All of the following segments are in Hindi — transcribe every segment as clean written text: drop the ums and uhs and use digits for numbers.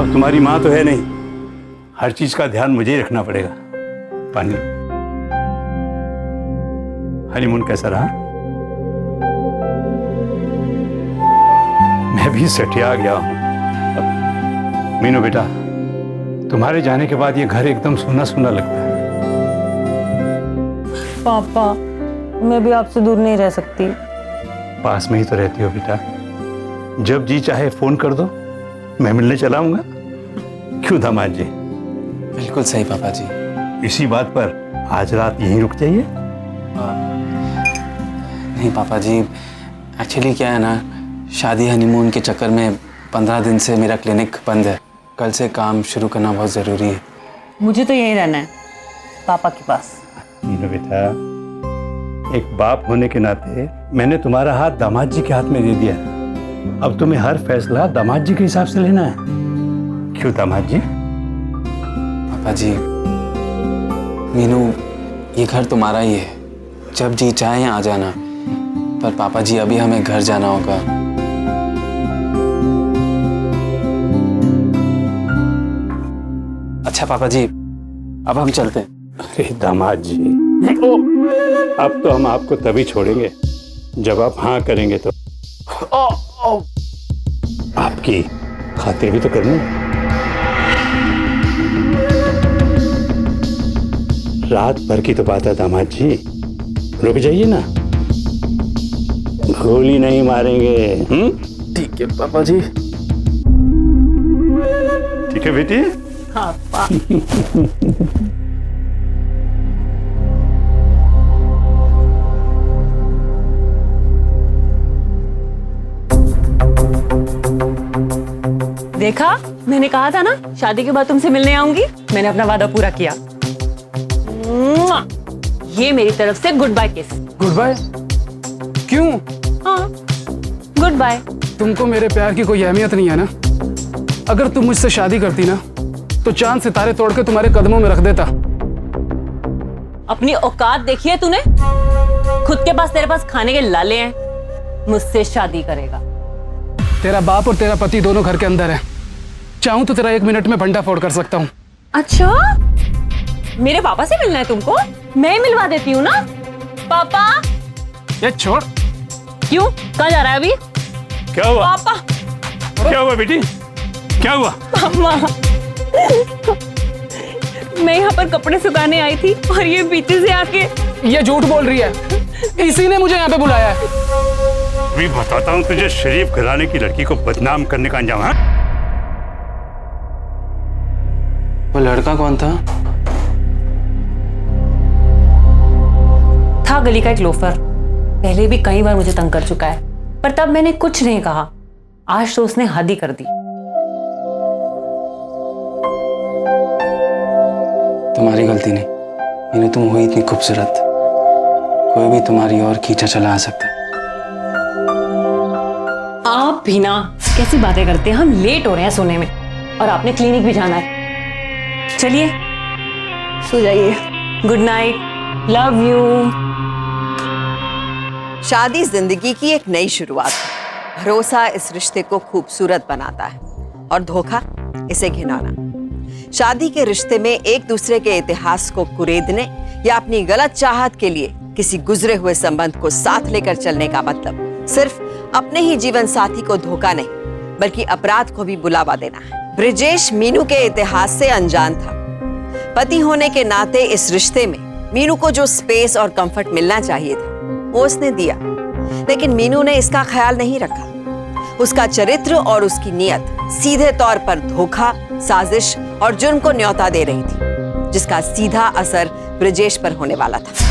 अब तुम्हारी माँ तो है नहीं, हर चीज का ध्यान मुझे ही रखना पड़ेगा। पानी। हनीमून कैसा रहा? मैं भी सटिया गया हूं। मीनू बेटा, तुम्हारे जाने के बाद ये घर एकदम सूना सूना लगता है। पापा, मैं भी आपसे दूर नहीं रह सकती। पास में ही तो रहती हो बेटा, जब जी चाहे फोन कर दो, मैं मिलने चला आऊंगा। क्यों दामाद जी? बिल्कुल सही पापा जी। इसी बात पर आज रात यहीं रुक जाइए। नहीं पापा जी, एक्चुअली क्या है ना, शादी हनीमून के चक्कर में 15 दिन से मेरा क्लिनिक बंद है। कल से काम शुरू करना बहुत ज़रूरी है। मुझे तो यहीं रहना है, पापा के पास। मीनू बेटा, एक बाप होने के नाते मैंने तुम्हारा हाथ दामाद जी के हाथ में दे दिया। अब तुम्हें हर फैसला दामाद जी के हिसाब से लेना है। क्यों दामाद जी? पापा जी, मीनू, ये घर तुम्हारा ही है, जब जी चाहे आ जाना। पर पापा जी, अभी हमें घर जाना होगा। अच्छा पापा जी, अब हम चलते हैं। अरे दामाद जी, अब तो हम आपको तभी छोड़ेंगे जब आप हाँ करेंगे। तो आपकी खातिर भी तो करनी है। रात भर की तो बात है दामाद जी, रुक जाइए ना, गोली नहीं मारेंगे। ठीक है पापा जी। ठीक है बेटी। हाँ पापा। देखा, मैंने कहा था ना शादी के बाद तुमसे मिलने आऊंगी। मैंने अपना वादा पूरा किया। ये मेरी तरफ से goodbye kiss. Goodbye? क्यों? हाँ, गुड बाय। तुमको मेरे प्यार की कोई अहमियत नहीं है ना? अगर तुम मुझसे शादी करती ना, तो चांद सितारे तोड़ के तुम्हारे कदमों में रख देता। अपनी औकात देखी है तूने? खुद के पास, तेरे पास खाने के लाले हैं, मुझसे शादी करेगा? तेरा बाप और तेरा पति दोनों घर के अंदर है। चाहूं तो तेरा 1 मिनट में भंडा फोड़ कर सकता हूँ। अच्छा, मेरे पापा से मिलना है तुमको? मैं ही मिलवा देती हूँ ना। पापा। ये छोड़। क्यों, कहाँ जा रहा है अभी? क्या हुआ? पापा। क्या हुआ बेटी? क्या हुआ? पापा, मैं यहाँ पर कपड़े सुखाने आई थी और ये पीछे से आके। ये झूठ बोल रही है, इसी ने मुझे यहाँ पे बुलाया है। भी बताता हूँ तुझे, शरीफ घराने की लड़की को बदनाम करने का अंजाम है। वो लड़का कौन था? था गली का एक लोफर, पहले भी कई बार मुझे तंग कर चुका है, पर तब मैंने कुछ नहीं कहा। आज तो उसने हद ही कर दी। तुम्हारी गलती नहीं, मैंने तुम हुई इतनी खूबसूरत, कोई भी तुम्हारी और खींचा चला आ सकता है। आप भी ना कैसी बातें करते हैं। हम लेट हो रहे हैं सोने में और आपने क्लिनिक भी जाना है। चलिए सो जाइए। Good night, love you. शादी जिंदगी की एक नई शुरुआत है। भरोसा इस रिश्ते को खूबसूरत बनाता है और धोखा इसे घिनौना। शादी के रिश्ते में एक दूसरे के इतिहास को कुरेदने या अपनी गलत चाहत के लिए किसी गुजरे हुए संबंध को साथ लेकर चलने का मतलब सिर्फ अपने ही जीवन साथी को धोखा नहीं, बल्कि अपराध को भी बुलावा देना है। ब्रिजेश मीनू के इतिहास से अनजान था। पति होने के नाते इस रिश्ते में मीनू को जो स्पेस और कंफर्ट मिलना चाहिए था, वो उसने दिया, लेकिन मीनू ने इसका ख्याल नहीं रखा। उसका चरित्र और उसकी नीयत सीधे तौर पर धोखा, साजिश और जुर्म को न्योता दे रही थी, जिसका सीधा असर ब्रिजेश पर होने वाला था।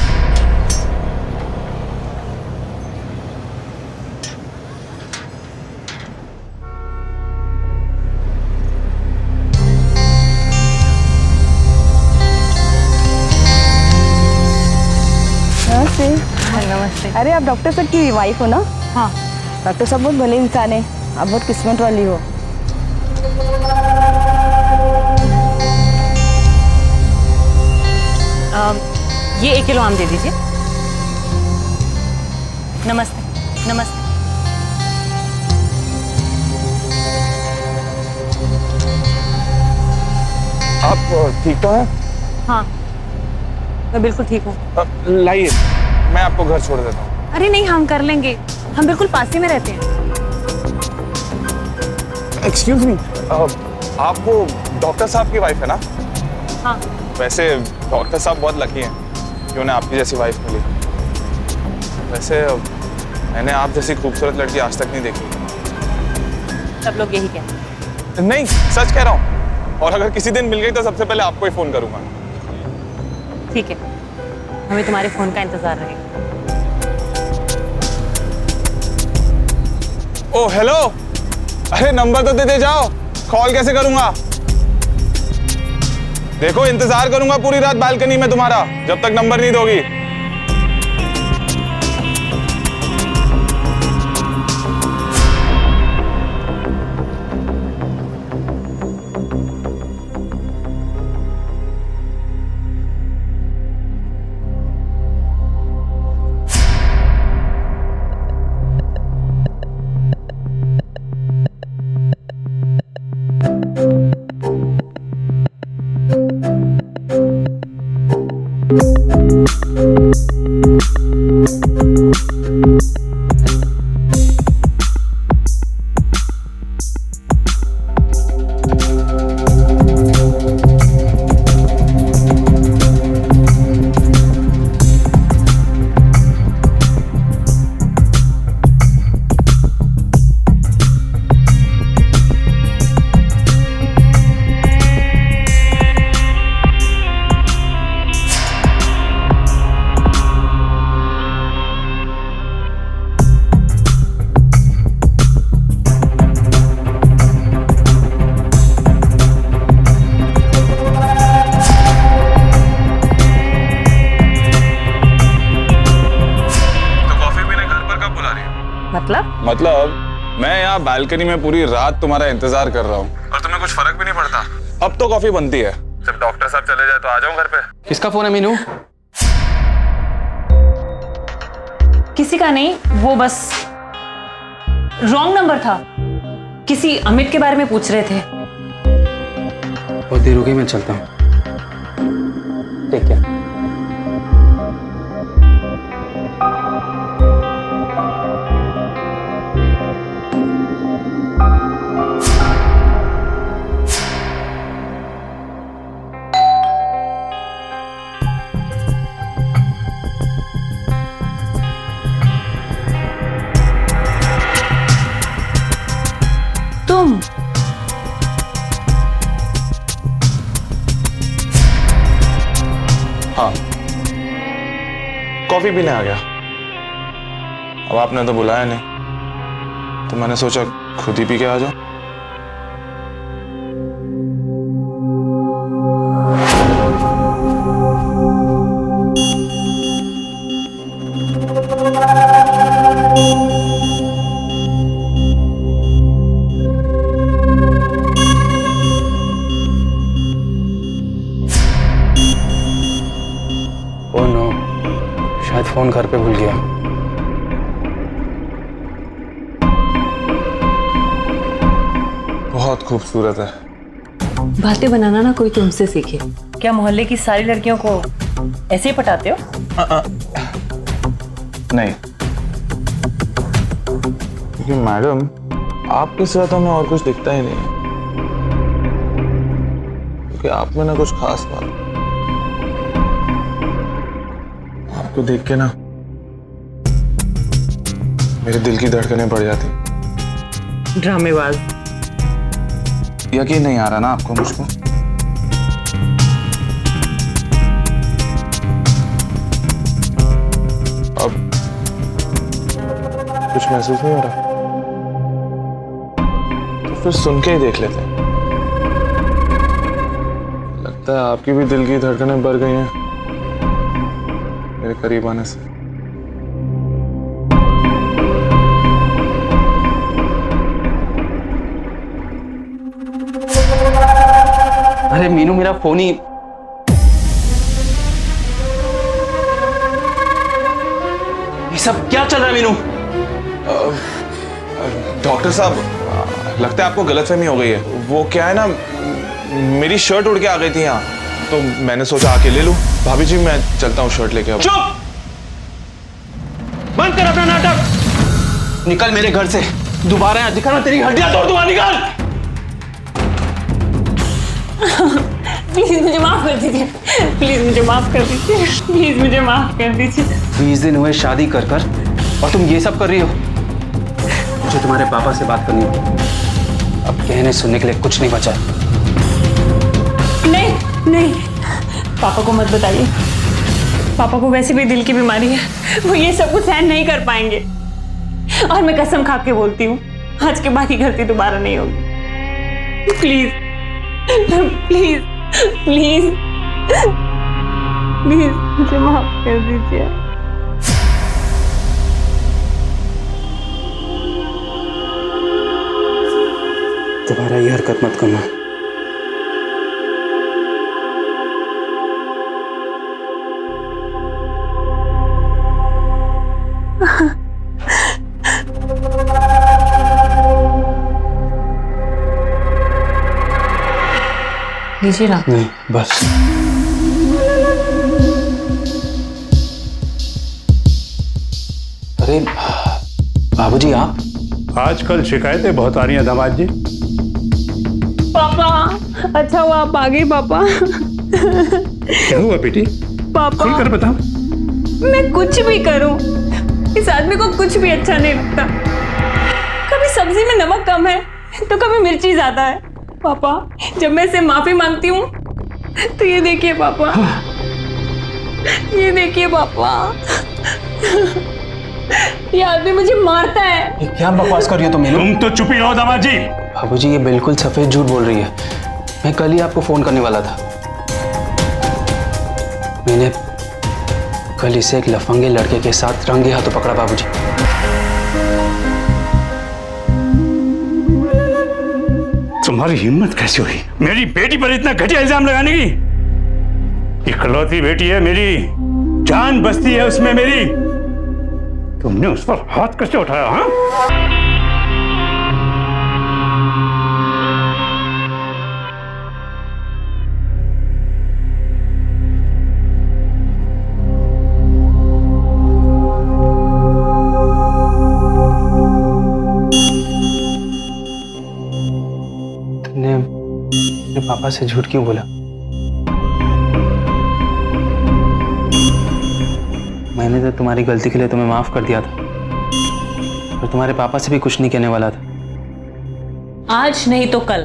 नमस्ते। नमस्ते। अरे आप डॉक्टर साहब की वाइफ हो ना? हाँ। डॉक्टर साहब बहुत भले इंसान है, आप बहुत किस्मत वाली हो। ये 1 किलो आम दे दीजिए। नमस्ते। नमस्ते। आप ठीक तो हैं? हाँ, मैं बिल्कुल ठीक हूँ। लाइए, मैं आपको घर छोड़ देता हूँ। अरे नहीं, हम कर लेंगे, हम बिल्कुल पास ही में रहते हैं। एक्सक्यूज मी, आप वो डॉक्टर साहब की वाइफ है ना? हाँ। वैसे डॉक्टर साहब बहुत लकी हैं कि उन्हें आपकी जैसी वाइफ मिली। वैसे मैंने आप जैसी खूबसूरत लड़की आज तक नहीं देखी। सब लोग यही कहते हैं। नहीं, सच कह रहा हूँ। और अगर किसी दिन मिल गई तो सबसे पहले आपको ही फोन करूंगा। ठीक है, हमें तुम्हारे फोन का इंतजार रहेगा। ओ हेलो, अरे नंबर तो दे जाओ, कॉल कैसे करूंगा? देखो, इंतजार करूंगा पूरी रात बालकनी में तुम्हारा, जब तक नंबर नहीं दोगी। मतलब मैं यहाँ बालकनी में पूरी रात तुम्हारा इंतजार कर रहा हूँ और तुम्हें कुछ फर्क भी नहीं पड़ता। अब तो कॉफी बनती है, जब डॉक्टर साहब चले जाए तो आ जाऊं घर पे। किसका फोन है मीनू? किसी का नहीं, वो बस रॉन्ग नंबर था। किसी अमित के बारे में पूछ रहे थे। बहुत देर हो गई, मैं चलता हूँ। ठीक है। तुम हाँ, कॉफी पीने आ गया। अब आपने तो बुलाया नहीं, तो मैंने सोचा खुद ही पी के आ जाओ। ओह नो, शायद फोन घर पे भूल गया। बहुत खूबसूरत है। बातें बनाना ना कोई तुमसे सीखे। क्या मोहल्ले की सारी लड़कियों को ऐसे ही पटाते हो? नहीं, क्योंकि मैडम आपके सिवा तो हमें और कुछ दिखता ही नहीं है, क्योंकि आप में ना कुछ खास बात। आपको देख के ना मेरे दिल की धड़कनें बढ़ जाती। ड्रामेबाज। यकीन नहीं आ रहा ना आपको मुझको? अब कुछ महसूस नहीं हो रहा? तो फिर सुन के ही देख लेते हैं। लगता है आपकी भी दिल की धड़कनें बढ़ गई हैं मेरे करीब आने से। अरे मीनू, मेरा फोन ही। ये सब क्या चल रहा है मीनू? डॉक्टर साहब, लगता है आपको गलतफहमी हो गई है। वो क्या है ना, मेरी शर्ट उड़ के आ गई थी यहाँ, तो मैंने सोचा आके ले लूं। भाभी जी मैं चलता हूँ शर्ट लेके। अब चुप! बंद कर अपना नाटक। निकल मेरे घर से, दोबारा यहाँ दिखा ना तेरी हड्डियां तोड़ दूंगा। निकल! प्लीज मुझे माफ कर दीजिए, प्लीज मुझे माफ कर दीजिए, प्लीज मुझे माफ कर दीजिए। 20 दिन हुए शादी कर कर और तुम ये सब कर रही हो। मुझे तुम्हारे पापा से बात करनी होगी। अब कहने सुनने के लिए कुछ नहीं बचा। नहीं नहीं, पापा को मत बताइए। पापा को वैसे भी दिल की बीमारी है, वो ये सब कुछ सहन नहीं कर पाएंगे। और मैं कसम खा के बोलती हूँ, आज के बाद ये गलती दोबारा नहीं होगी। प्लीज प्लीज प्लीज प्लीज मुझे माफ कर दीजिए। दोबारा ये हरकत मत करना। लीजिए ना। नहीं बस। अरे बाबूजी आप आजकल शिकायतें बहुत आ रही हैं दामाद जी। पापा, अच्छा हुआ आप आ गए पापा। क्या हुआ बेटी? पापा खुलकर बताओ। मैं कुछ भी करूं, इस आदमी को कुछ भी अच्छा नहीं लगता। कभी सब्जी में नमक कम है तो कभी मिर्ची ज्यादा है। पापा जब मैं इससे माफी मांगती हूँ तो ये देखिए पापा, ये देखिए पापा, ये आदमी मुझे मारता है। ये क्या बकवास कर रही हो तुम? तुम तो चुप ही रहो दामाद जी। बाबूजी ये बिल्कुल सफेद झूठ बोल रही है। मैं कल ही आपको फोन करने वाला था। मैंने कल इसे एक लफंगे लड़के के साथ रंगे हाथों पकड़ा बाबूजी। तुम्हारी हिम्मत कैसे हुई मेरी बेटी पर इतना घटिया इल्जाम लगाने की? इकलौती बेटी है मेरी, जान बसती है उसमें मेरी। तुमने उस पर हाथ कैसे उठाया? हाँ, तुमने अपने पापा से झूठ क्यों बोला? मैंने तो तुम्हारी गलती के लिए तुम्हें माफ कर दिया था और तुम्हारे पापा से भी कुछ नहीं कहने वाला था। आज नहीं तो कल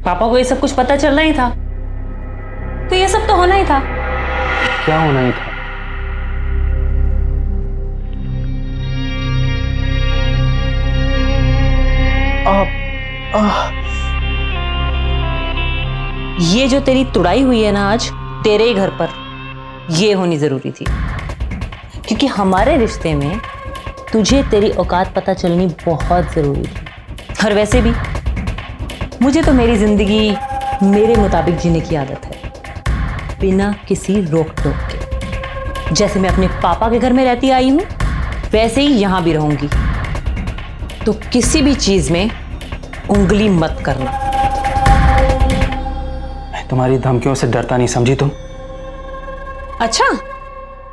पापा को ये सब कुछ पता चलना ही था, तो ये सब तो होना ही था। क्या होना ही था? ये जो तेरी तुड़ाई हुई है ना आज तेरे ही घर पर, ये होनी जरूरी थी। क्योंकि हमारे रिश्ते में तुझे तेरी औकात पता चलनी बहुत जरूरी थी। और वैसे भी मुझे तो मेरी जिंदगी मेरे मुताबिक जीने की आदत है, बिना किसी रोक टोक के। जैसे मैं अपने पापा के घर में रहती आई हूं, वैसे ही यहां भी रहूंगी। तो किसी भी चीज में उंगली मत करना। मैं तुम्हारी धमकियों से डरता नहीं, समझी तुम? अच्छा,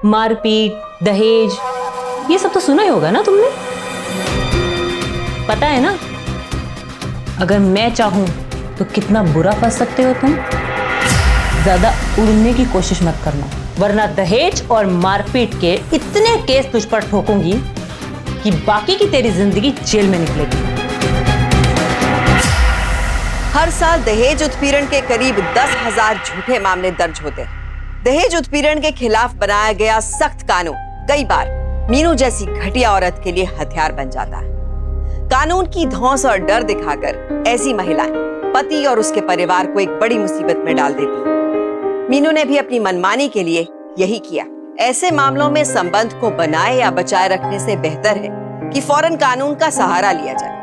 मारपीट, दहेज, ये सब तो सुना ही होगा ना तुमने? पता है ना, अगर मैं चाहूं तो कितना बुरा फंस सकते हो तुम। ज्यादा उड़ने की कोशिश मत करना, वरना दहेज और मारपीट के इतने केस तुझ पर ठोकूंगी कि बाकी की तेरी जिंदगी जेल में निकलेगी। हर साल दहेज उत्पीड़न के करीब 10,000 झूठे मामले दर्ज होते हैं। दहेज उत्पीड़न के खिलाफ बनाया गया सख्त कानून कई बार मीनू जैसी घटिया औरत के लिए हथियार बन जाता है। कानून की धौंस और डर दिखाकर ऐसी महिलाएं पति और उसके परिवार को एक बड़ी मुसीबत में डाल देती हैं। मीनू ने भी अपनी मनमानी के लिए यही किया। ऐसे मामलों में संबंध को बनाए या बचाए रखने से बेहतर है कि फौरन कानून का सहारा लिया जाए,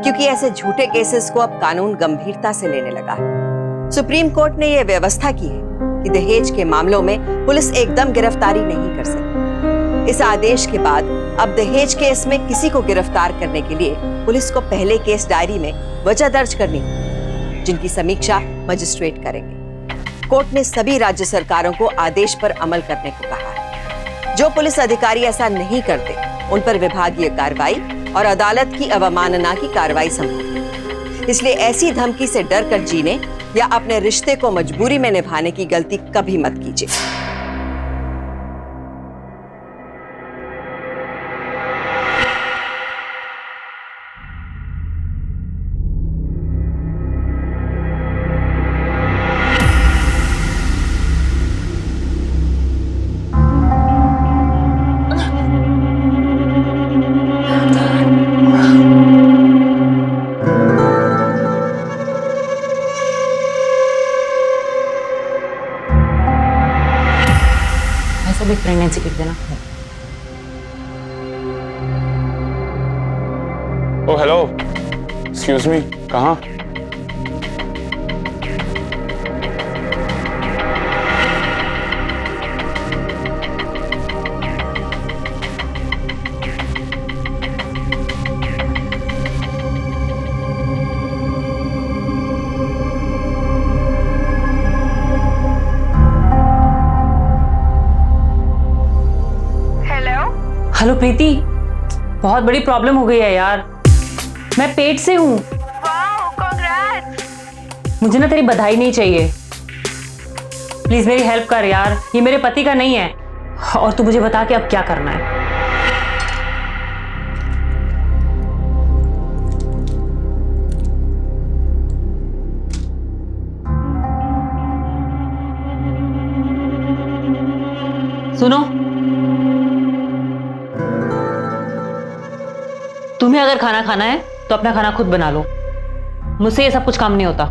क्योंकि ऐसे झूठे केसेस को अब कानून गंभीरता से लेने लगा है। सुप्रीम कोर्ट ने यह व्यवस्था की है कि दहेज के मामलों में पुलिस एकदम गिरफ्तारी नहीं कर सकती। इस आदेश के बाद अब दहेज केस में किसी को गिरफ्तार करने के लिए पुलिस को पहले केस डायरी में वजह दर्ज करनी होगी, जिनकी समीक्षा मजिस्ट्रेट करेंगे। कोर्ट ने सभी राज्य सरकारों को आदेश पर अमल करने को कहा है। जो पुलिस अधिकारी ऐसा नहीं करते उन पर विभागीय कार्रवाई और अदालत की अवमानना की कार्रवाई संभव है। इसलिए ऐसी धमकी से डर कर जीने या अपने रिश्ते को मजबूरी में निभाने की गलती कभी मत कीजिए। सब एक प्रेगनेंसी किट देना। ओ हेलो, एक्सक्यूज मी, कहाँ? हेलो प्रीति, बहुत बड़ी प्रॉब्लम हो गई है यार। मैं पेट से हूँ। मुझे ना तेरी बधाई नहीं चाहिए। प्लीज मेरी हेल्प कर यार, ये मेरे पति का नहीं है। और तू मुझे बता कि अब क्या करना है। सुनो, तुम्हें अगर खाना खाना है तो अपना खाना खुद बना लो। मुझसे ये सब कुछ काम नहीं होता।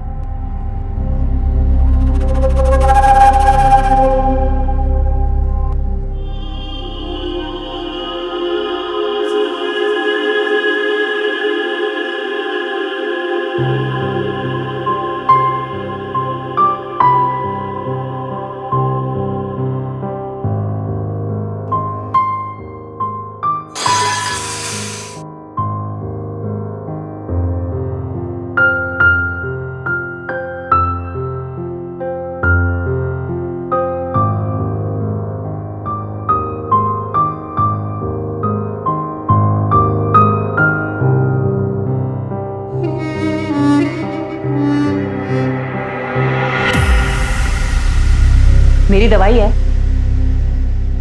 मेरी दवाई है।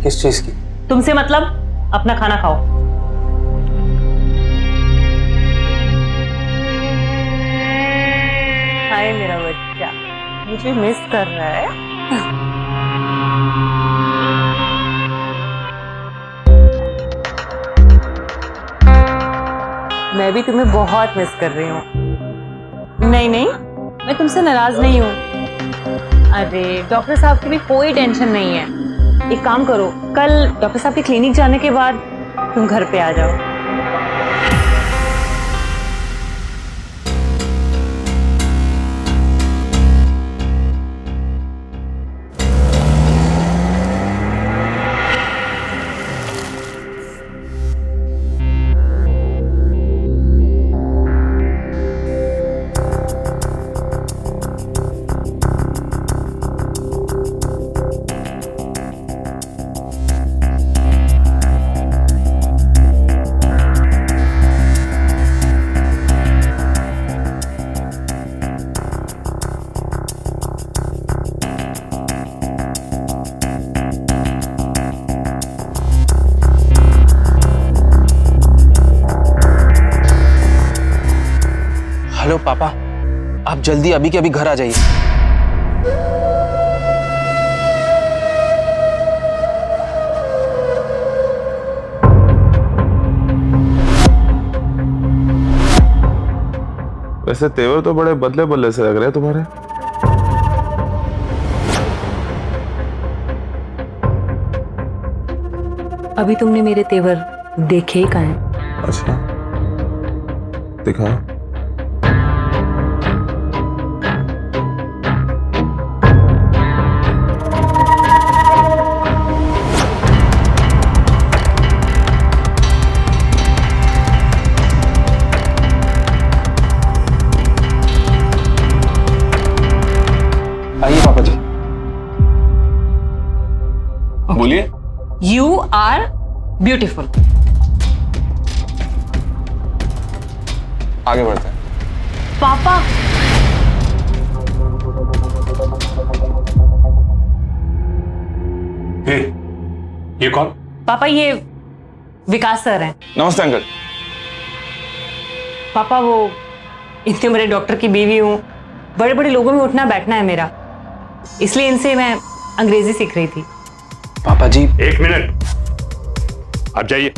किस चीज की? तुमसे मतलब, अपना खाना खाओ। हाय मेरा बच्चा, मुझे मिस कर रहा है। मैं भी तुम्हें बहुत मिस कर रही हूँ। नहीं नहीं, मैं तुमसे नाराज नहीं हूँ। अरे डॉक्टर साहब की भी कोई टेंशन नहीं है। एक काम करो, कल डॉक्टर साहब के क्लिनिक जाने के बाद तुम घर पे आ जाओ। हेलो पापा, आप जल्दी अभी के अभी घर आ जाइए। वैसे तेवर तो बड़े बदले बदले से लग रहे हैं तुम्हारे। अभी तुमने मेरे तेवर देखे ही कहाँ हैं? अच्छा, दिखा। ब्यूटीफुल। आगे बढ़ते हैं। पापा, हे, ये कौन? पापा ये विकास सर हैं। नमस्ते अंकल। पापा वो इतने बड़े डॉक्टर की बीवी हूँ, बड़े बड़े लोगों में उठना बैठना है मेरा, इसलिए इनसे मैं अंग्रेजी सीख रही थी। पापा जी, एक मिनट, आप जाइए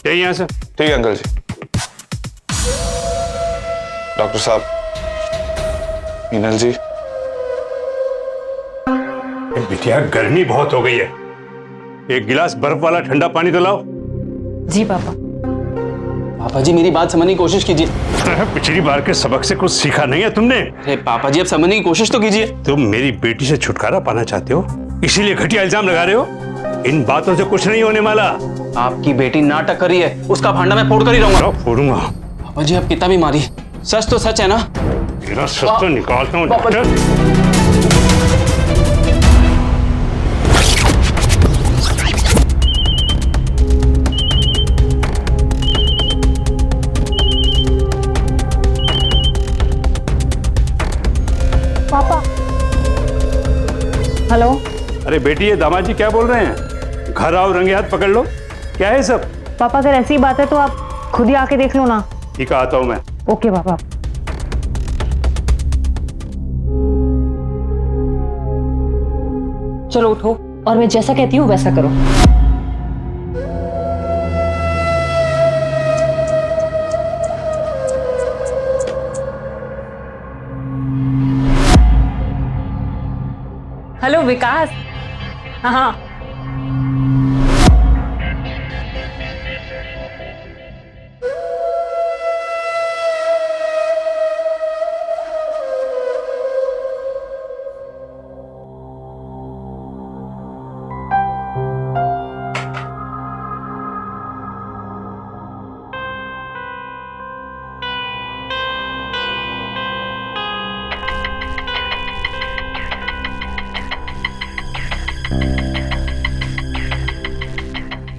यहाँ से। ठीक है अंकल जी। डॉक्टर साहब, मीनल जी, बिटिया गर्मी बहुत हो गई है, एक गिलास बर्फ वाला ठंडा पानी तो लाओ। जी पापा। पापा जी मेरी बात समझने की कोशिश कीजिए। पिछली बार के सबक से कुछ सीखा नहीं है तुमने? अरे पापा जी, अब समझने की कोशिश तो कीजिए। तुम मेरी बेटी से छुटकारा पाना चाहते हो, इसीलिए घटिया इल्जाम लगा रहे हो। इन बातों से कुछ नहीं होने वाला। आपकी बेटी नाटक कर रही है, उसका भांडा मैं फोड़ कर ही रहूंगा। फोड़ूंगा। पापा जी आप कितना भी मारी, सच तो सच है ना। तेरा सच तो निकालता हूँ पापा जी। डॉक्टर। हेलो। अरे बेटी, ये दामाद जी क्या बोल रहे हैं? घर आओ, रंगे हाथ पकड़ लो। क्या है सब? पापा अगर ऐसी बात है तो आप खुद ही आके देख लो ना। ठीक है, आता हूँ मैं। ओके पापा। चलो उठो और मैं जैसा कहती हूँ वैसा करो। हेलो विकास। हाँ,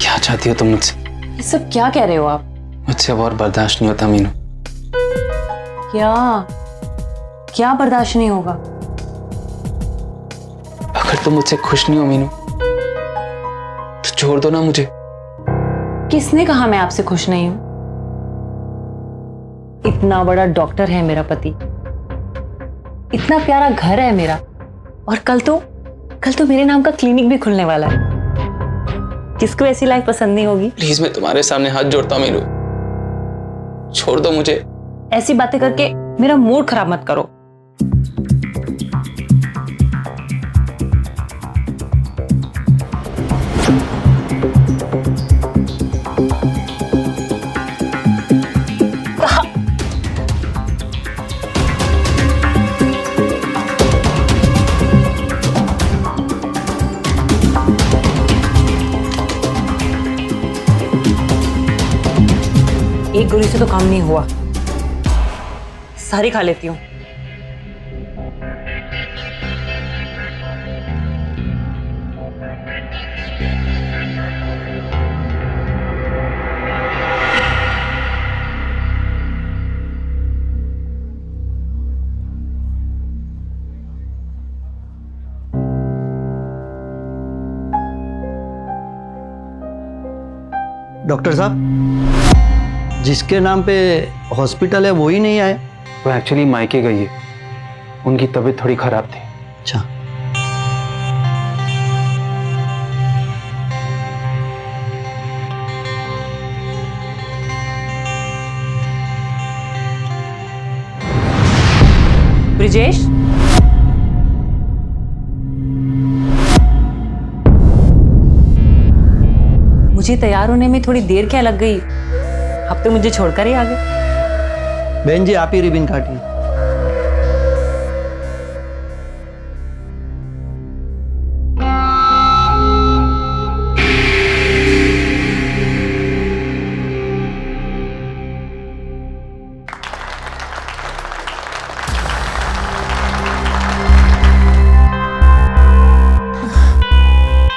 क्या चाहती हो तुम मुझसे? ये सब क्या कह रहे हो आप? मुझसे अब और बर्दाश्त नहीं होता मीनू। क्या क्या बर्दाश्त नहीं होगा? अगर तुम मुझसे खुश नहीं हो मीनू तो छोड़ दो ना मुझे। किसने कहा मैं आपसे खुश नहीं हूं? इतना बड़ा डॉक्टर है मेरा पति, इतना प्यारा घर है मेरा, और कल तो मेरे नाम का क्लिनिक भी खुलने वाला है। किसको ऐसी लाइफ पसंद नहीं होगी? प्लीज मैं तुम्हारे सामने हाथ जोड़ता हूँ मीनू, छोड़ दो मुझे। ऐसी बातें करके मेरा मूड खराब मत करो। एक गोली से तो काम नहीं हुआ, सारी खा लेती हूँ। डॉक्टर साहब, जिसके नाम पे हॉस्पिटल है वो ही नहीं आए। वो एक्चुअली मायके गई है, उनकी तबीयत थोड़ी खराब थी। अच्छा, ब्रिजेश, मुझे तैयार होने में थोड़ी देर क्या लग गई? अब तो मुझे छोड़कर ही आ गए। बहन जी आप ही रिबन काटिए।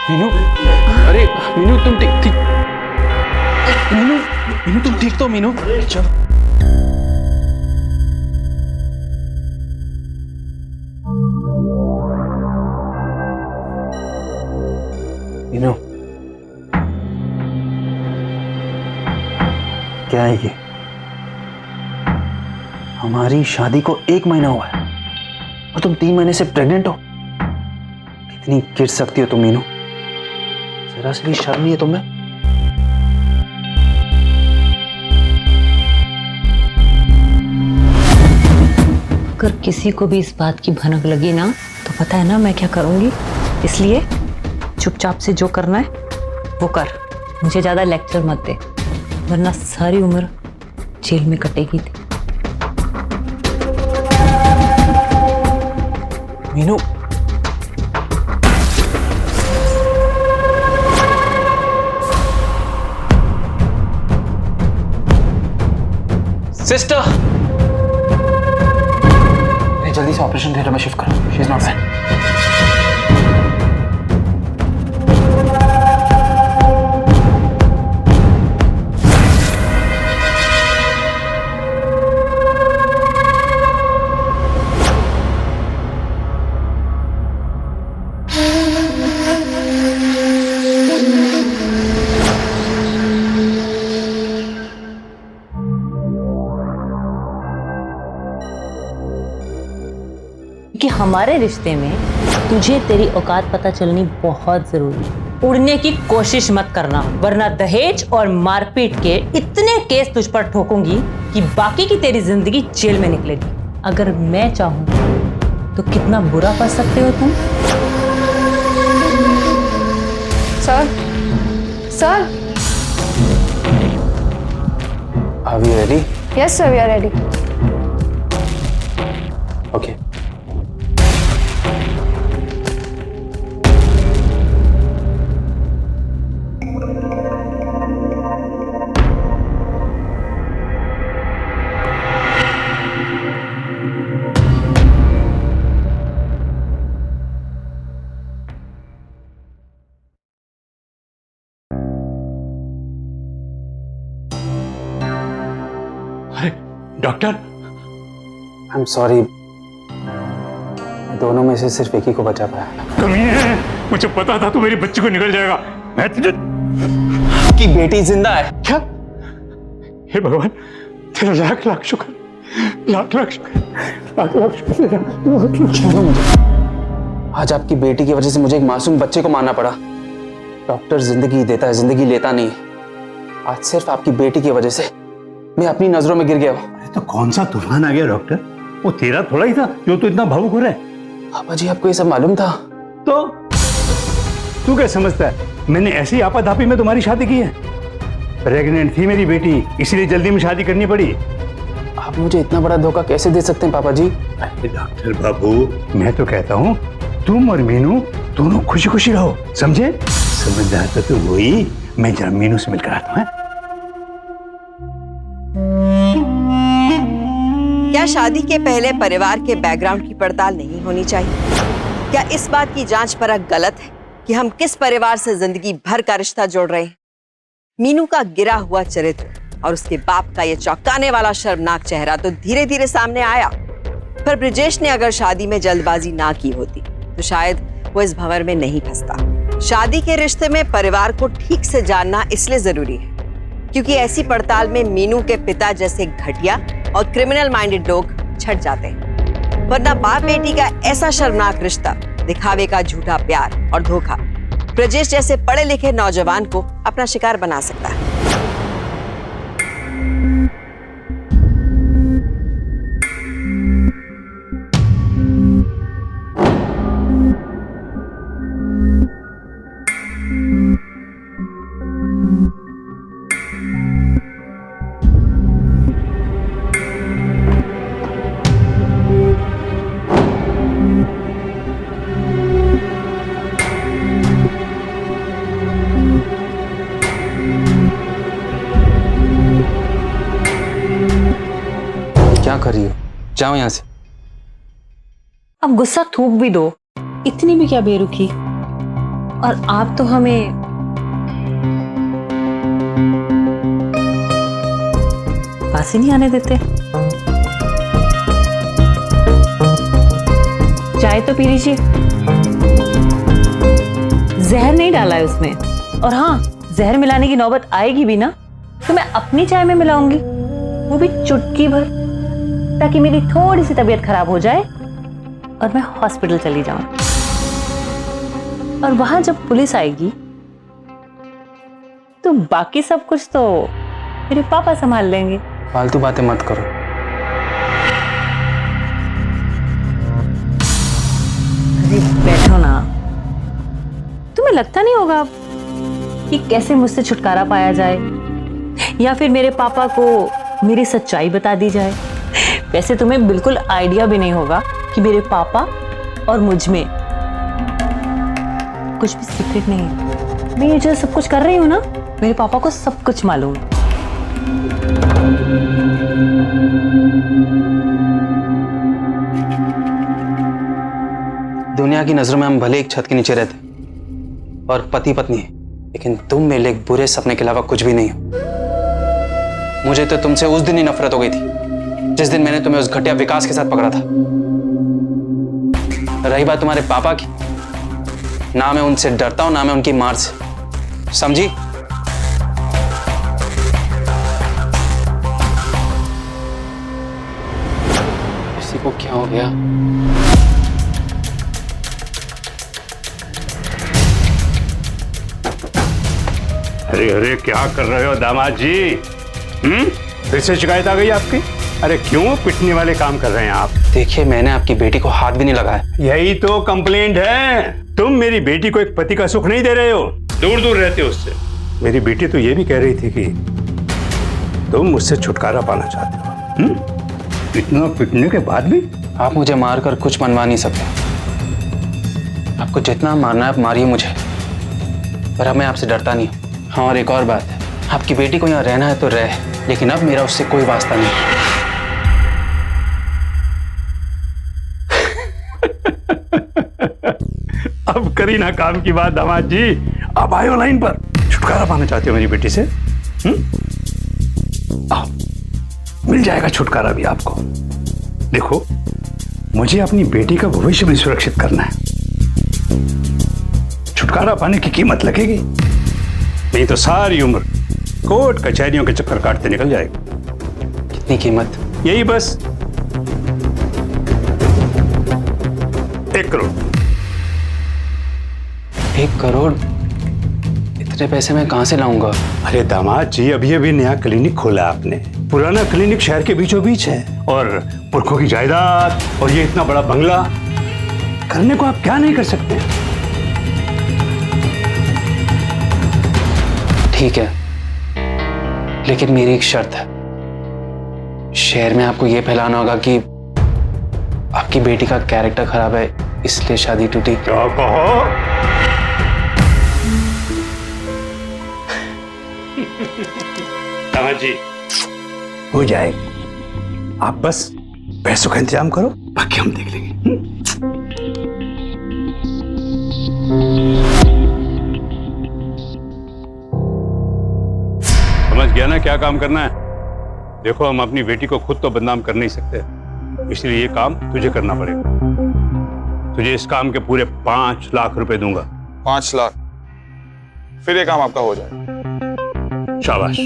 मीनू, अरे मीनू तुम ठीक ठीक मीनू, मीनू तुम ठीक तो? मीनू चलो। मीनू, क्या है ये? हमारी शादी को 1 महीना हुआ है और तुम 3 महीने से प्रेग्नेंट हो। कितनी गिर सकती हो तुम मीनू? जरा सी भी शर्म नहीं है तुम्हें? अगर किसी को भी इस बात की भनक लगी ना तो पता है ना मैं क्या करूंगी। इसलिए चुपचाप से जो करना है वो कर, मुझे ज्यादा लेक्चर मत दे, वरना सारी उम्र जेल में कटेगी थी। मीनू, सिस्टर, जल्दी से ऑपरेशन थिएटर में शिफ्ट करो। She is not fine. कि हमारे रिश्ते में तुझे तेरी औकात पता चलनी बहुत जरूरी है। उड़ने की कोशिश मत करना, वरना दहेज और मारपीट के इतने केस तुझ पर ठोकूंगी कि बाकी की तेरी जिंदगी जेल में निकलेगी। अगर मैं चाहूं तो कितना बुरा फंस सकते हो तुम। Sir, sir. Are we ready? Yes, sir, we are ready. Okay. अरे डॉक्टर, I'm sorry. मैं दोनों में से सिर्फ एक ही को बचा पाया। कमीने, मुझे पता था तू मेरी बच्ची को निकल जाएगा। मैं तुझे कि बेटी जिंदा है। क्या? हे भगवान, तेरा लाख लाख शुक्र, लाख लाख शुक्र, लाख लाख शुक्र तेरा, लाख लाख शुक्र। मुझे आज आपकी बेटी की वजह से मुझे एक मासूम बच्चे को मारना पड़ा। डॉक्टर जिंदगी देता है, जिंदगी लेता नहीं। आज सिर्फ आपकी बेटी की वजह से मैं अपनी नजरों में गिर गया हूँ। अरे तो कौन सा तूफान आ गया डॉक्टर? वो तेरा थोड़ा ही था जो तू इतना भावुक हो रहा है। पापा जी, आपको ये सब मालूम था? तो तू क्या समझता है मैंने ऐसी आपाधापी में तुम्हारी शादी की है? प्रेग्नेंट थी मेरी बेटी, इसीलिए जल्दी में शादी करनी पड़ी। आप मुझे इतना बड़ा धोखा कैसे दे सकते हैं पापा जी? अरे डॉक्टर बाबू, मैं तो कहता हूँ तुम और मीनू दोनों खुशी खुशी रहो, समझे? समझदार तो तू हुई। मैं जरा मीनू से मिलकर आता हूँ। क्या शादी के पहले परिवार के बैकग्राउंड की पड़ताल नहीं होनी चाहिए? क्या इस बात की जांच परख गलत है कि हम किस परिवार से जिंदगी भर का रिश्ता जोड़ रहे हैं? मीनू का गिरा हुआ चरित्र और उसके बाप का ये चौंकाने वाला शर्मनाक चेहरा तो धीरे धीरे सामने आया। पर ब्रिजेश ने अगर शादी में जल्दबाजी ना की होती तो शायद वो इस भंवर में नहीं फंसता। शादी के रिश्ते में परिवार को ठीक से जानना इसलिए जरूरी है क्योंकि ऐसी पड़ताल में मीनू के पिता जैसे घटिया और क्रिमिनल माइंडेड लोग छट जाते हैं। वरना बाप बेटी का ऐसा शर्मनाक रिश्ता, दिखावे का झूठा प्यार और धोखा ब्रजेश जैसे पढ़े लिखे नौजवान को अपना शिकार बना सकता है। क्या कर रही हो? जाओ यहाँ से। अब गुस्सा थूक भी दो, इतनी भी क्या बेरुखी। और आप तो हमें पास ही नहीं आने देते। चाय तो पी लीजिए। जहर नहीं डाला है उसमें, और हाँ, जहर मिलाने की नौबत आएगी भी ना तो मैं अपनी चाय में मिलाऊंगी, वो भी चुटकी भर, ताकि मेरी थोड़ी सी तबीयत खराब हो जाए और मैं हॉस्पिटल चली जाऊं। और वहां जब पुलिस आएगी तो बाकी सब कुछ तो मेरे पापा संभाल लेंगे। फालतू बातें मत करो। अरे बैठो ना। तुम्हें लगता नहीं होगा कि कैसे मुझसे छुटकारा पाया जाए, या फिर मेरे पापा को मेरी सच्चाई बता दी जाए। वैसे तुम्हें बिल्कुल आइडिया भी नहीं होगा कि मेरे पापा और मुझ में कुछ भी सीक्रेट नहीं है। मैं ये जो सब कुछ कर रही हूँ ना, मेरे पापा को सब कुछ मालूम है। दुनिया की नजरों में हम भले एक छत के नीचे रहते और पति पत्नी है, लेकिन तुम मेरे लिए एक बुरे सपने के अलावा कुछ भी नहीं हो। मुझे तो तुमसे उस दिन ही नफरत हो गई थी जिस दिन मैंने तुम्हें उस घटिया विकास के साथ पकड़ा था। रही बात तुम्हारे पापा की, ना मैं उनसे डरता हूं ना मैं उनकी मार से, समझी? किसी को क्या हो गया? अरे अरे, क्या कर रहे हो दामाद जी? फिर से शिकायत आ गई आपकी? अरे क्यों पिटने वाले काम कर रहे हैं आप? देखिए, मैंने आपकी बेटी को हाथ भी नहीं लगाया। यही तो कंप्लेंट है। तुम मेरी बेटी को एक पति का सुख नहीं दे रहे हो, दूर दूर रहते हो उससे। मेरी बेटी तो ये भी कह रही थी कि तुम मुझसे छुटकारा पाना चाहते हो। इतना पिटने के बाद भी? आप मुझे मारकर कुछ मनवा नहीं सकते। आपको जितना मारना है आप मारिए मुझे, पर अब मैं आपसे डरता नहीं। हाँ, और एक और बात है, आपकी बेटी को यहाँ रहना है तो रहे, लेकिन अब मेरा उससे कोई वास्ता नहीं। अब करी ना काम की बात दामाद जी। अब आए हो लाइन पर। छुटकारा पाना चाहते हो मेरी बेटी से? आओ, मिल जाएगा छुटकारा भी आपको। देखो, मुझे अपनी बेटी का भविष्य भी सुरक्षित करना है। छुटकारा पाने की कीमत लगेगी, नहीं तो सारी उम्र कोर्ट कचहरियों के चक्कर काटते निकल जाएगी। कितनी कीमत? यही बस 1 करोड़। 1 करोड़? इतने पैसे मैं कहां से लाऊंगा? अरे दामाद जी, अभी अभी नया क्लिनिक खोला आपने। पुराना क्लिनिक शहर के बीचों बीच है, और पुरखों की जायदाद और ये इतना बड़ा बंगला करने को आप क्या नहीं कर सकते? ठीक है, लेकिन मेरी एक शर्त है। शहर में आपको यह फैलाना होगा कि आपकी बेटी का कैरेक्टर खराब है, इसलिए शादी टूटी। क्या कहो? दामाद जी, हो जाएगा। आप बस पैसों का इंतजाम करो, बाकी हम देख लेंगे। समझ गया ना क्या काम करना है? देखो, हम अपनी बेटी को खुद तो बदनाम कर नहीं सकते, इसलिए ये काम तुझे करना पड़ेगा। तुझे इस काम के पूरे 5 लाख रुपए दूंगा। 5 लाख? फिर ये काम आपका हो जाए। शाबाश।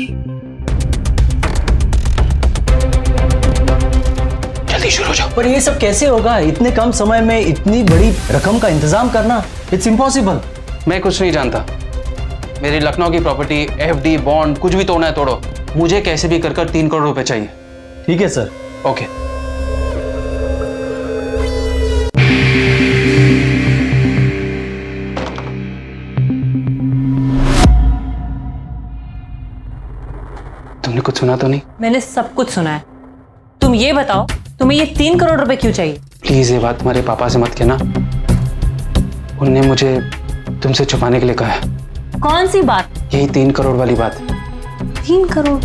जल्दी शुरू हो जाओ। पर ये सब कैसे होगा? इतने कम समय में इतनी बड़ी रकम का इंतजाम करना, इट्स इम्पॉसिबल। मैं कुछ नहीं जानता। मेरी लखनऊ की प्रॉपर्टी, FD, बॉन्ड, कुछ भी तोड़ना है तोड़ो। मुझे कैसे भी कर 3 करोड़ रुपए चाहिए। ठीक है सर। ओके। तुमने कुछ सुना तो नहीं? मैंने सब कुछ सुना है। तुम ये बताओ, तुम्हें ये 3 करोड़ रुपए क्यों चाहिए? प्लीज ये बात तुम्हारे पापा से मत कहना। उनने मुझे तुमसे छुपाने के लिए कहा है। कौन सी बात? यही 3 करोड़ वाली बात। 3 करोड़?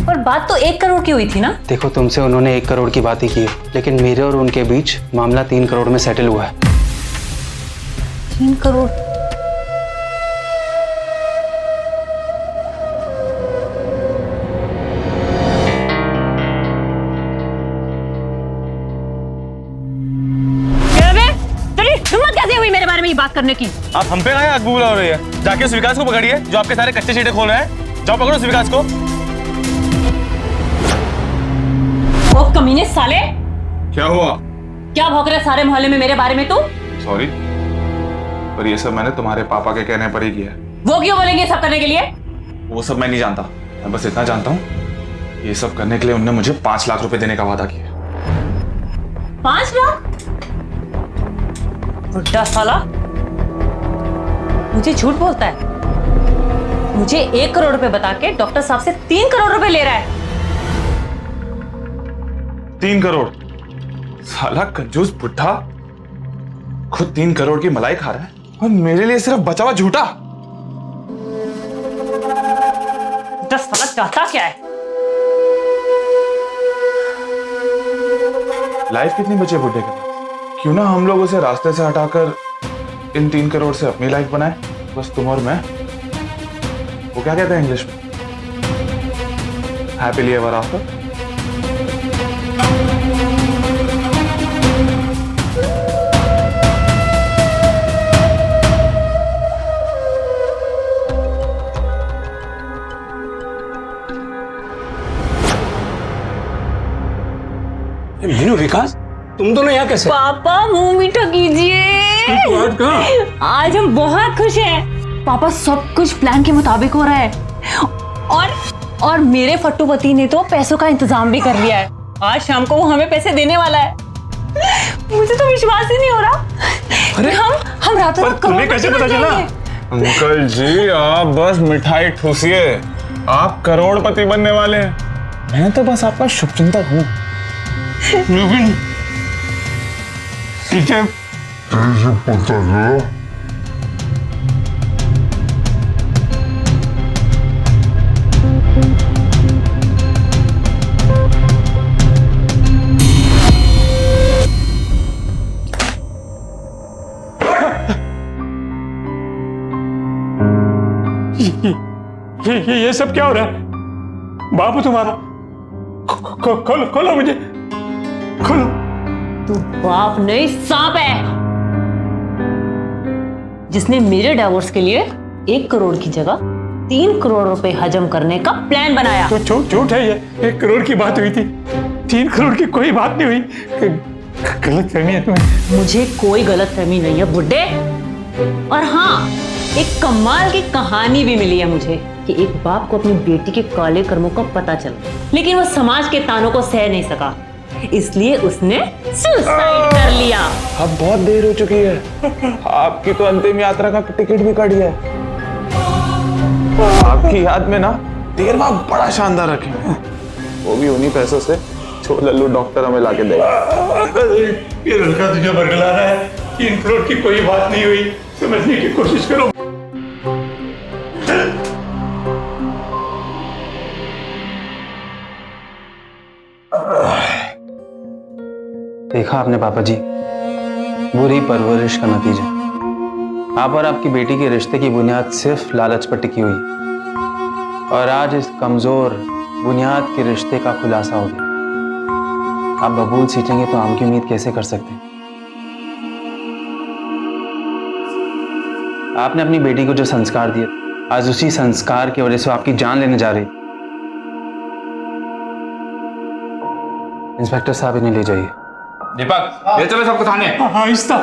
पर बात तो 1 करोड़ की हुई थी ना? देखो, तुमसे उन्होंने 1 करोड़ की बात ही की है, लेकिन मेरे और उनके बीच मामला 3 करोड़ में सेटल हुआ है। 3 करोड़? पड़ी बात करने की। आप हम पे आग बबूला हो रही है। जाके उस विकास को पकड़िए जो आपके सारे कच्चे चीटे खोल रहे हैं। जाओ पकड़ो उस विकास को। ओ कमीने साले, क्या हुआ? क्या भौंक रहे सारे मोहल्ले में मेरे बारे में तू? सॉरी, पर ये सब मैंने तुम्हारे पापा के कहने पर ही किया है। वो क्यों बोलेंगे सब करने के लिए? वो सब मैं नहीं जानता, मैं बस इतना जानता हूँ ये सब करने के लिए उन्होंने मुझे 5 लाख रुपए देने का वादा किया। 5 लाख? बुड्ढा साला मुझे झूठ बोलता है। मुझे 1 करोड़ रुपए बता के डॉक्टर साहब से 3 करोड़ रुपए ले रहा है। 3 करोड़? साला कंजूस बुड्ढा, खुद 3 करोड़ की मलाई खा रहा है और मेरे लिए सिर्फ बचा हुआ झूठा। बुड्ढा साला चाहता क्या है? लाइफ कितनी बची है बुड्ढे के पास? क्यों ना हम लोग उसे रास्ते से हटाकर इन 3 करोड़ से अपनी लाइफ बनाए, बस तुम और मैं। वो क्या कहते हैं इंग्लिश में? Happily ever after. Meenu, Vikas, तुम दोनों यहाँ कैसे? पापा मुंह मीठा कीजिए। आज कहाँ? आज हम बहुत खुश हैं। पापा सब कुछ प्लान के मुताबिक हो रहा है और मेरे फट्टूपति ने तो पैसों का इंतजाम भी कर लिया है। आज शाम को वो हमें पैसे देने वाला है। मुझे तो विश्वास ही नहीं हो रहा। अरे हम रातों रात तुम्हें कैसे पता चला? अंकल जी आप बस मिठाई ठूसिए, आप करोड़पति बनने वाले हैं। मैं तो बस आपका शुभचिंतक हूँ। लेकिन पीछे ये सब क्या हो रहा है? बापू तुम्हारा, खोलो खोलो मुझे, खोलो। तू बाप नहीं सांप है, जिसने मेरे डिवोर्स के लिए 1 करोड़ की जगह 3 करोड़ रुपए हजम करने का प्लान बनाया। तो झूठ है ये। 1 करोड़ की बात हुई थी, 3 करोड़ की कोई बात नहीं हुई। गलतफहमी है तुम्हें। मुझे कोई गलतफहमी नहीं है बुड्ढे। और हाँ, एक कमाल की कहानी भी मिली है मुझे कि एक बाप को अपनी बेटी के काले कर्मों का पता चला, लेकिन वो समाज के तानों को सह नहीं सका, इसलिए उसने सुसाइड कर लिया। अब बहुत देर हो चुकी है, आपकी तो अंतिम यात्रा का टिकट भी कट गया। आपकी याद में ना 13वां बड़ा शानदार रखेंगे, वो भी उन्हीं पैसों से जो लल्लू डॉक्टर हमें लाके देगा। ये लड़का तुझे बरगला रहा है। 3 करोड़ की कोई बात नहीं हुई, समझने की कोशिश करो। देखा आपने पापा जी, बुरी परवरिश का नतीजा। आप और आपकी बेटी के रिश्ते की बुनियाद सिर्फ लालच पर टिकी हुई, और आज इस कमजोर बुनियाद के रिश्ते का खुलासा हो गया। आप बबूल सींचेंगे तो आम की उम्मीद कैसे कर सकते हैं? आपने अपनी बेटी को जो संस्कार दिए, आज उसी संस्कार की वजह से आपकी जान लेने जा रही। इंस्पेक्टर साहब इन्हें ले जाइए। दीपक ले चलो सबको थाने। आहिस्ता।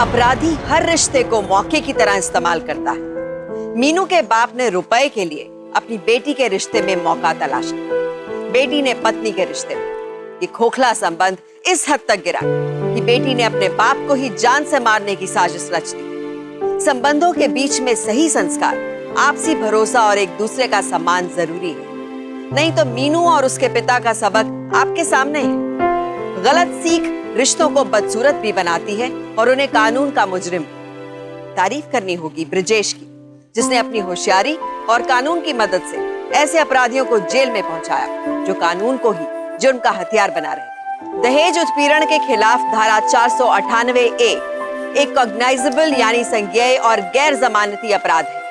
अपराधी हर रिश्ते को मौके की तरह इस्तेमाल करता है। मीनू के बाप ने रुपए के लिए अपनी बेटी के रिश्ते में मौका तलाशा। बेटी ने पत्नी के रिश्ते में। ये खोखला संबंध इस हद तक गिरा कि बेटी ने अपने बाप को ही जान से मारने की साजिश रच दी। संबंधों के बीच में सही संस्कार, आपसी भरोसा और एक दूसरे का सम्मान जरूरी है, नहीं तो मीनू और उसके पिता का सबक आपके सामने है। गलत सीख रिश्तों को बदसूरत भी बनाती है और उन्हें कानून का मुजरिम। तारीफ करनी होगी ब्रिजेश की, जिसने अपनी होशियारी और कानून की मदद से ऐसे अपराधियों को जेल में पहुंचाया जो कानून को ही जुर्म का हथियार बना रहे थे। दहेज उत्पीड़न के खिलाफ धारा 498A एक कॉग्नाइजेबल यानी संज्ञेय और गैर जमानती अपराध है।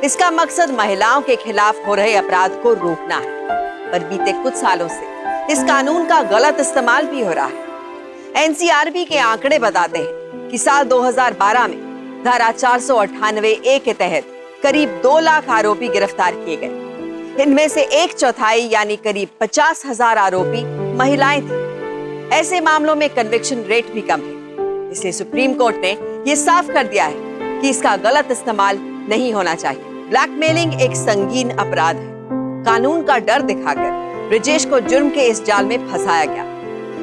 इसका मकसद महिलाओं के खिलाफ हो रहे अपराध को रोकना है, पर बीते कुछ सालों से इस कानून का गलत इस्तेमाल भी हो रहा है। एनसीआरबी के आंकड़े बताते हैं कि साल 2012 में धारा 498A के तहत करीब 2 लाख आरोपी गिरफ्तार किए गए। इनमें से 1/4 यानी करीब 50,000 आरोपी महिलाएं थी। ऐसे मामलों में कन्विक्शन रेट भी कम है। इसलिए सुप्रीम कोर्ट ने यह साफ कर दिया है कि इसका गलत इस्तेमाल नहीं होना चाहिए। ब्लैकमेलिंग एक संगीन अपराध है। कानून का डर दिखाकर ब्रिजेश को जुर्म के इस जाल में फंसाया गया।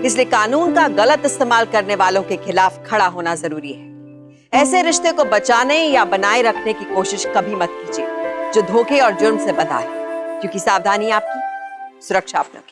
इसलिए कानून का गलत इस्तेमाल करने वालों के खिलाफ खड़ा होना जरूरी है। ऐसे रिश्ते को बचाने या बनाए रखने की कोशिश कभी मत कीजिए जो धोखे और जुर्म से बंधा है, क्योंकि सावधानी आपकी, सुरक्षा अपनों की।